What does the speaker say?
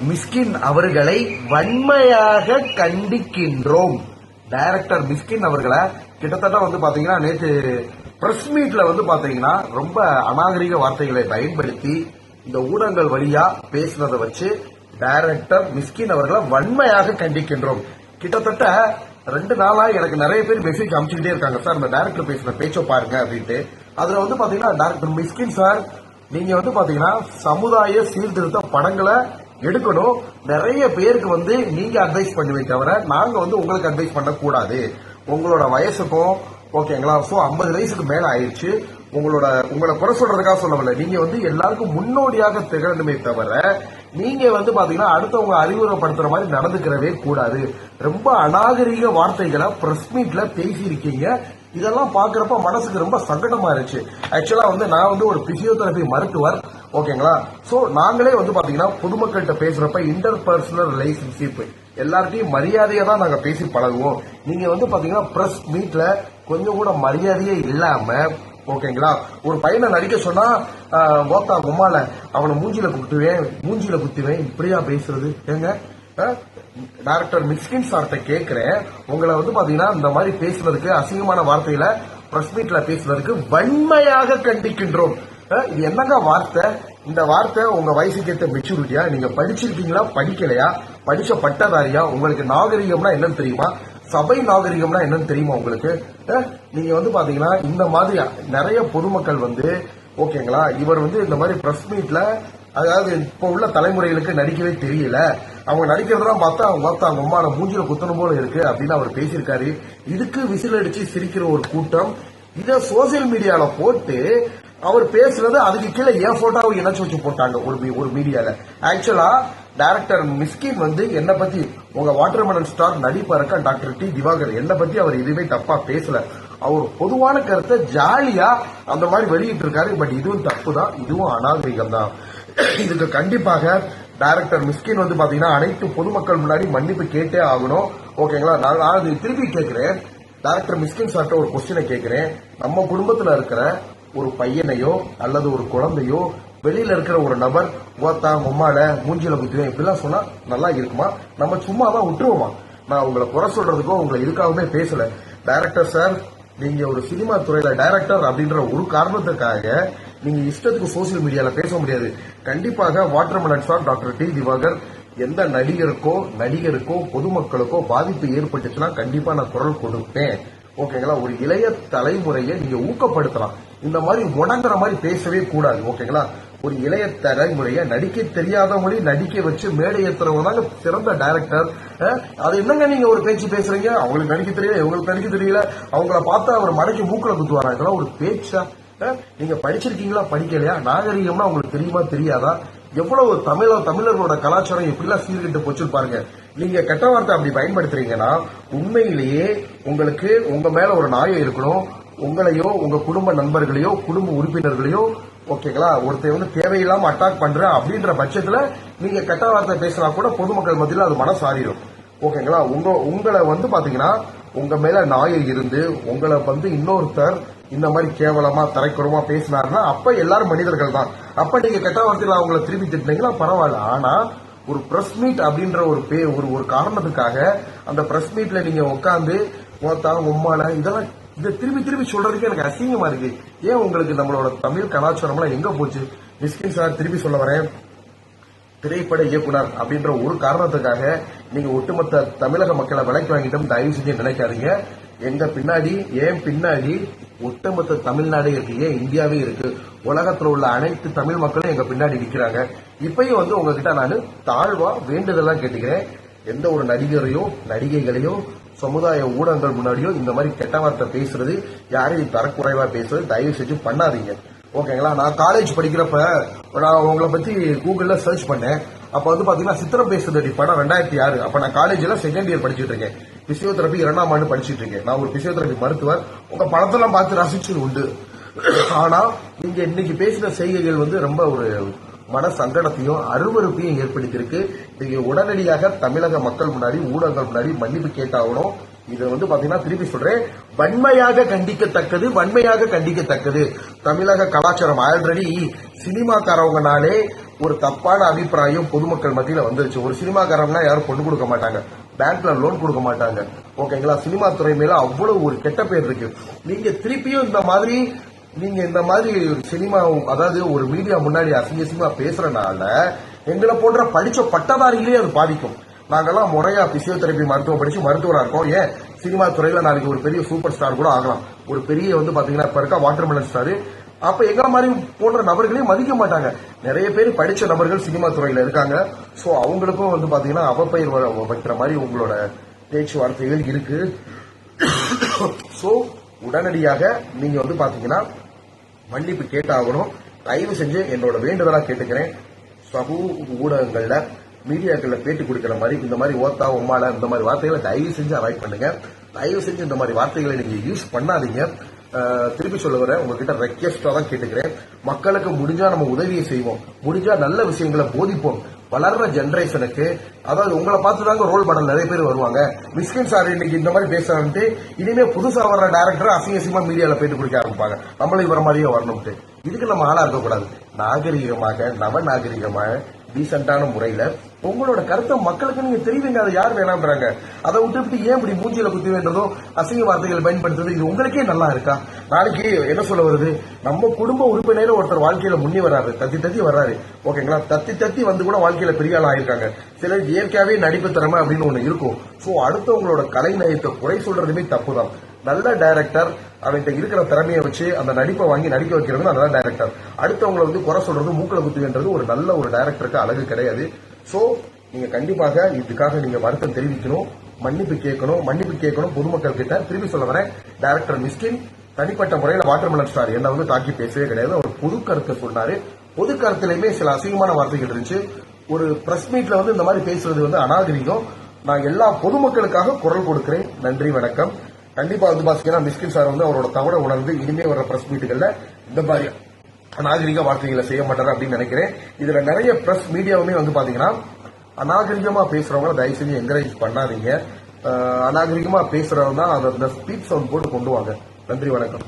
மிஸ்கின் அவர்களை வன்மையாக கண்டிக்கின்றோம். டைரக்டர் மிஸ்கின் அவர்களை கிட்டத்தட்ட பாத்தீங்கன்னா நேற்று பிரஸ் மீட்ல பாத்தீங்கன்னா ரொம்ப அநாகரிக வார்த்தைகளை பயன்படுத்தி இந்த ஊடகங்கள் வழியா பேசுனதை வச்சு டைரக்டர் மிஸ்கின் அவர்களை வன்மையாக கண்டிக்கின்றோம். கிட்டத்தட்ட 2 நாளா எனக்கு நிறைய பேர் மெசேஜ் அனுப்பிச்சுக்கிட்டே இருக்காங்க, சார் இந்த டைரக்டர் பேசுற பேச்ச பாருங்க அப்படின்ட்டு. அதுல பாத்தீங்கன்னா டைரக்டர் மிஸ்கின் சார், நீங்க பாத்தீங்கன்னா சமுதாய சீர்திருத்த படங்களை எடுக்கணும். நிறைய பேருக்கு நீங்க அட்வைஸ் பண்ணுவீங்க தவிர நாங்க உங்களுக்கு அட்வைஸ் பண்ண கூடாது. உங்களோட வயசுக்கும் ஓகேங்களா, சோ 50 வயசுக்கு மேல ஆயிடுச்சு. உங்களை குறை சொல்றதுக்காக சொல்லவில்லை, நீங்க எல்லாருக்கும் முன்னோடியாக திகழணுமே தவிர நீங்க பாத்தீங்கன்னா அடுத்தவங்க அறிவுரைப்படுத்துற மாதிரி நடந்துக்கிறவே கூடாது. ரொம்ப அநாகரிக வார்த்தைகளை பிரஸ் மீட்ல பேசியிருக்கீங்க. இதெல்லாம் பாக்குறப்ப மனசுக்கு ரொம்ப சங்கடமா இருந்துச்சு. ஆக்சுவலா நான் ஒரு பிசியோதெரபி மருத்துவர், ஓகேங்களா. சோ நாங்களே பாத்தீங்கன்னா பொதுமக்கள்கிட்ட பேசுறப்ப இன்டர்பர்சனல் ரிலேஷன்ஷிப் எல்லார்ட்டையும் மரியாதையா தான் நாங்க பேசி பழகுவோம். நீங்க பாத்தீங்கன்னா பிரஸ் மீட்ல கொஞ்சம் கூட மரியாதையே இல்லாம, ஓகேங்களா, ஒரு பையனை நடிக்க சொன்னா கோத்தா கும்மால அவனை மூஞ்சில குத்துவேன் இப்படியா பேசுறது? ஏங்க டைரக்டர் மிஸ்கின் சார்ட்ட கேட்கிறேன், உங்களை பாத்தீங்கன்னா இந்த மாதிரி பேசுறதுக்கு, அசிங்கமான வார்த்தையில பிரஸ் மீட்ல பேசுறதுக்கு வன்மையாக கண்டிக்கின்றோம். இது என்னங்க வார்த்தை? இந்த வார்த்தை உங்க வயசுக்கு ஏற்ற மெச்சூரிட்டியா? நீங்க படிச்சிருக்கீங்களா, படிக்கலையா, படிச்ச பட்டதாரியா? உங்களுக்கு நாகரிகம்னா என்னன்னு தெரியுமா? சபை நாகரிகம்னா என்னன்னு தெரியுமா உங்களுக்கு? நீங்க பாத்தீங்கன்னா இந்த மாதிரி நிறைய பொதுமக்கள் ஓகேங்களா, இவர் இந்த மாதிரி பிரஸ் மீட்ல, அதாவது இப்ப உள்ள தலைமுறைகளுக்கு நடிக்கவே தெரியல, அவங்க நடிக்கிறதெல்லாம் பார்த்தா அவங்க அம்மான மூஞ்சில குத்தணும் போல இருக்கு அப்படின்னு அவர் பேசியிருக்காரு. இதுக்கு விசில் அடிச்சு சிரிக்கிற ஒரு கூட்டம் இத சோசியல் மீடியால போட்டு அவர் பேசுறது, அதுக்கு கீழே என் போட்டோவை இணைச்சு வச்சு போட்டாங்க ஒரு மீடியால. ஆக்சுவலா டைரக்டர் மிஸ்கின் என்ன பத்தி, உங்க வாட்டர்மெலன் ஸ்டார் நடிப்பறக்க டாக்டர் டி திவாகர் என்ன பத்தி அவர் எதுவுமே தப்பா பேசல. அவர் பொதுவான கருத்தை ஜாலியா அந்த மாதிரி வெளியிட்டு இருக்காரு. பட் இதுவும் தப்பு தான், இதுவும் அநாகரிகம் தான். இதுக்கு கண்டிப்பாக டைரக்டர் மிஸ்கின் பாத்தீங்கன்னா அனைத்து பொதுமக்கள் முன்னாடி மன்னிப்பு கேட்டே ஆகணும். ஓகேங்களா, நான் திருப்பி கேட்கிறேன், டைரக்டர் மிஸ்கின் சார்ட்ட ஒரு கொஸ்டினை கேட்கிறேன். நம்ம குடும்பத்துல இருக்கிற ஒரு பையனையோ அல்லது ஒரு குழந்தையோ வெளியில இருக்கிற ஒரு நபர் ஓத்தா உம்மால மூஞ்சில குத்துவேன் இப்படிலாம் சொன்னா நல்லா இருக்குமா? நம்ம சும்மா தான் விட்டுருவோமா? நான் உங்களை குறை சொல்றதுக்கோ உங்களை எதுக்காகவே பேசல. டைரக்டர் சார், நீங்க ஒரு சினிமா துறையில டைரக்டர் அப்படின்ற ஒரு காரணத்துக்காக நீங்க இஷ்டத்துக்கு சோசியல் மீடியால பேச முடியாது. கண்டிப்பாக watermelon star doctor D Divakar எந்த நடிகருக்கோ பொதுமக்களுக்கோ பாதிப்பு ஏற்பட்டுச்சுன்னா கண்டிப்பா நான் குரல் கொடுப்பேன். ஓகேங்களா, ஒரு இளைய தலைமுறையை நீங்க ஊக்கப்படுத்தலாம். இந்த மாதிரி முடங்குற மாதிரி பேசவே கூடாது. ஓகேங்களா, ஒரு இளைய தலைமுறையை நடிக்க தெரியாதவங்களே நடிக்க வச்சு மேடை ஏற்றுறவங்க தாங்க சிறந்த டைரக்டர். அது என்னங்க நீங்க ஒரு பேச்சு பேசுறீங்க, அவங்களுக்கு நடிக்க தெரியல, இவங்களுக்கு நடிக்க தெரியல, அவங்கள பார்த்தா அவர் மடக்கி மூக்கில குத்துவாரா? இதெல்லாம் ஒரு பேச்சா? நீங்க படிச்சிருக்கீங்களா, படிக்கலையா? நாகரிகம்னா உங்களுக்கு தெரியுமா, தெரியாதா? எவ்வளவு தமிழர்களோட கலாச்சாரம் எப்படிலாம் சீர்கிட்டு போச்சு பாருங்க. நீங்க கெட்ட வார்த்தை அப்படி பயன்படுத்துறீங்கன்னா உண்மையிலேயே உங்களுக்கு உங்க மேல ஒரு நாயம் இருக்கணும். உங்களையோ உங்க குடும்ப நண்பர்களையோ குடும்ப உறுப்பினர்களையோ ஓகேங்களா, ஒருத்தர் தேவையில்லாம அட்டாக் பண்ற அப்படின்ற பட்சத்துல நீங்க கெட்ட வார்த்தை பேசினா கூட பொதுமக்கள் மத்தியில அது மனசு ஆறிடும். ஓகேங்களா, உங்களை பாத்தீங்கன்னா உங்க மேல நாயம் இருந்து உங்களை இன்னொருத்தர் இந்த மாதிரி கேவலமா தரைக்குறமா பேசினாருன்னா அப்ப எல்லாரும் மனிதர்கள் தான். அப்ப நீங்க கெட்ட வார்த்தையில அவங்கள திருப்பி திட்டினீங்களா பரவாயில்ல. ஆனா ஒரு பிரஸ் மீட் அப்படின்ற ஒரு காரணத்துக்காக அந்த பிரஸ் மீட்ல நீங்க உட்காந்து உம்மால இதெல்லாம் இதை திருப்பி சொல்றதுக்கு எனக்கு அசிங்கமா இருக்கு. ஏன் உங்களுக்கு நம்மளோட தமிழ் கலாச்சாரம்லாம் எங்க போச்சு? மிஸ்கின் சார், திருப்பி சொல்ல வரேன், திரைப்பட இயக்குனர் அப்படின்ற ஒரு காரணத்துக்காக நீங்க ஒட்டுமொத்த தமிழக மக்களை விலைக்கு வாங்கிட்டோம் தயவு செஞ்சு நினைக்காதீங்க. எங்க பின்னாடி, ஏன் பின்னாடி ஒட்டுமொத்த தமிழ்நாடே இருக்கு, ஏன் இந்தியாவே இருக்கு. உலகத்துல உள்ள அனைத்து தமிழ் மக்களும் எங்க பின்னாடி நிக்கிறாங்க. இப்பயும் உங்ககிட்ட நான் தாழ்வா வேண்டுதெல்லாம் கேட்டுக்கிறேன், எந்த ஒரு நடிகரையோ நடிகைகளையோ சமுதாய ஊடகங்கள் முன்னாடியோ இந்த மாதிரி கெட்ட வார்த்தை பேசுறது, யாரையும் தரக்குறைவா பேசுறது தயவு செஞ்சு பண்ணாதீங்க. ஓகேங்களா, நான் காலேஜ் படிக்கிறப்ப நான் உங்களை பத்தி கூகுள்ல சர்ச் பண்ணேன். அப்ப பாத்தீங்கன்னா சித்திரம் பேசுதடி படம் 2006. அப்ப நான் காலேஜ்ல செகண்ட் இயர் படிச்சுட்டு இருக்கேன். பிசியோதெரபி 2ஆம் ஆண்டு படிச்சுட்டு இருக்கேன். நான் ஒரு பிசியோதெரபி மருத்துவர். உங்க படத்தெல்லாம் பார்த்து ரசிச்சு உண்டு. ஆனா நீங்க இன்னைக்கு பேசின செய்கைகள் ரொம்ப ஒரு மன சங்கடத்தையும் அருவருப்பையும் ஏற்படுத்தியிருக்கு. நீங்க உடனடியாக தமிழக மக்கள் முன்னாடி ஊடகங்கள் முன்னாடி மன்னிப்பு கேட்டாகணும். இது பாத்தீங்கன்னா திருப்பி சொல்றேன், வன்மையாக கண்டிக்கத்தக்கது. தமிழக கலாச்சாரம் ஆல்ரெடி சினிமாக்காரவங்கனாலே ஒரு தப்பான அபிப்பிராயம் பொதுமக்கள் மத்தியில வந்துருச்சு. ஒரு சினிமாக்காரன்னா யாரும் பொண்ணு கொடுக்க மாட்டாங்க, பேங்க்ல லோன் கொடுக்க மாட்டாங்க. ஓகேங்களா? சினிமா துறை மேல அவ்வளவு ஒரு கெட்ட பேர் இருக்கு. நீங்க திருப்பியும் இந்த மாதிரி சினிமா, அதாவது ஒரு மீடியா முன்னாடி அசிங்கமா பேசுறதுனால எங்களை போன்ற படிச்ச பட்டதாரிகளே அது பாதிக்கும். நாங்கெல்லாம் முறையா பிசியோதெரபி மருத்துவம் படிச்சு மருத்துவரா இருக்கோம். ஏன் சினிமா துறையில நாளைக்கு ஒரு பெரிய சூப்பர் ஸ்டார் கூட ஆகலாம். ஒரு பெரிய பாத்தீங்கன்னா இப்ப இருக்க வாட்டர்மெலன் ஸ்டார். அப்ப எங்க மாதிரி போன்ற நபர்களையும் மதிக்க மாட்டாங்க. நிறைய பேர் படிச்ச நபர்கள் சினிமா துறையில இருக்காங்க. சோ அவங்களுக்கும் பாத்தீங்கன்னா அவப்பெயர் வைக்கிற மாதிரி உங்களோட பேச்சுவார்த்தைகள் இருக்கு. சோ உடனடியாக நீங்க பாத்தீங்கன்னா மன்னிப்பு கேட்டாகணும். தயவு செஞ்சு என்னோட வேண்டுதலா கேட்டுக்கிறேன். சமூக ஊடகங்கள்ல மீடியாக்கள்ல பேட்டி கொடுக்கிற மாதிரி இந்த மாதிரி ஓத்தா உம்மால இந்த மாதிரி வார்த்தைகளை தயவு செஞ்சு அவாய்ட் பண்ணுங்க. தயவு செஞ்சு இந்த மாதிரி வார்த்தைகளை நீங்க யூஸ் பண்ணாதீங்க. திருப்பி சொல்ல வர உங்ககிட்ட ரெக்வெஸ்டா தான் கேட்டுக்கிறேன். மக்களுக்கு முடிஞ்சா நம்ம உதவியை செய்வோம், முடிஞ்சா நல்ல விஷயங்களை போதிப்போம். வளர்ற ஜெனரேஷனுக்கு, அதாவது உங்களை பார்த்துதாங்க ரோல் மாடல் நிறைய பேர் வருவாங்க. மிஸ்கின் சார் இன்னைக்கு இந்த மாதிரி பேசுறான்ட்டு இனிமே புதுசா வர்ற டைரக்டர் அசிங்கமா மீடியால பேட்டி கொடுக்க ஆரம்பிப்பாங்க. நம்மளும் இவர மாதிரியே வரணும்ட்டு. இதுக்கு நம்ம ஆளா இருக்கக்கூடாது. நாகரீகமாக, நவநாகரீகமாக, டீசென்டான முறையில உங்களோட கருத்தை மக்களுக்கு நீங்க தெரிவிங்க. அதை யார் வேணாம்ன்றாங்க. அதை விட்டு ஏன் இப்படி மூஞ்சியில குத்தி வேண்டதும் அசிங்க வார்த்தைகள் பயன்படுத்துறது இது உங்களுக்கே நல்லா இருக்கா? நாளைக்கு என்ன சொல்ல வருது, நம்ம குடும்ப உறுப்பினர் ஒருத்தர் வாழ்க்கையில முன்னி வராரு, தத்தி வர்றாரு. ஓகேங்களா? தத்தி வந்து கூட வாழ்க்கையில பெரிய ஆள் ஆயிருக்காங்க. சிலர் இயற்கையாவே நடிப்பு திறமை அப்படின்னு ஒண்ணு இருக்கும். சோ அடுத்தவங்களோட கலை நயத்தை குறை சொல்றதுமே தப்புதான். நல்ல டைரக்டர் அவன்கிட்ட இருக்கிற திறமையை வச்சு அந்த நடிப்பை வாங்கி நடிக்க வைக்கிறது நல்ல டைரக்டர். அடுத்தவங்களை குறை சொல்றது, மூக்கல குத்துவேன்றது ஒரு நல்ல ஒரு டைரக்டருக்கு அழகு கிடையாது. சோ நீங்க கண்டிப்பாக இதுக்காக நீங்க வருத்தம் தெரிவிக்கணும், மன்னிப்பு கேட்கணும் பொதுமக்கள் கிட்ட. திரும்பி சொல்ல வரேன், டைரக்டர் மிஸ்கின் தனிப்பட்ட முறையில வாட்டர்மெலன் ஸ்டார் என்ன தாக்கி பேசவே கிடையாது. ஒரு பொது கருத்தை சொன்னாரு. பொது கருத்திலுமே சில அசிங்கமான வார்த்தைகள் இருந்துச்சு. ஒரு பிரஸ் மீட்ல இந்த மாதிரி பேசுறது அநாகரிகம். நான் எல்லா பொதுமக்களுக்காக குரல் கொடுக்கிறேன். நன்றி, வணக்கம். கண்டிப்பா பாத்தீங்கன்னா மிஸ்கின் சார் அவரோட தவறை உணர்ந்து இனிமே வர பிரஸ் மீட்டுகள்ல இந்த மாதிரி அநாகரிக வார்த்தைகளை செய்ய மாட்டாரு அப்படின்னு நினைக்கிறேன். இதுல நிறைய பிரஸ் மீடியாவுமே பாத்தீங்கன்னா அநாகரிகமா பேசுறவங்க தயவு செஞ்சு என்கரேஜ் பண்ணாதீங்க. அநாகரிகமா பேசுறவங்க தான் அந்த ஸ்பீட் சவுண்ட் போட்டு கொண்டு வாங்க. நன்றி, வணக்கம்.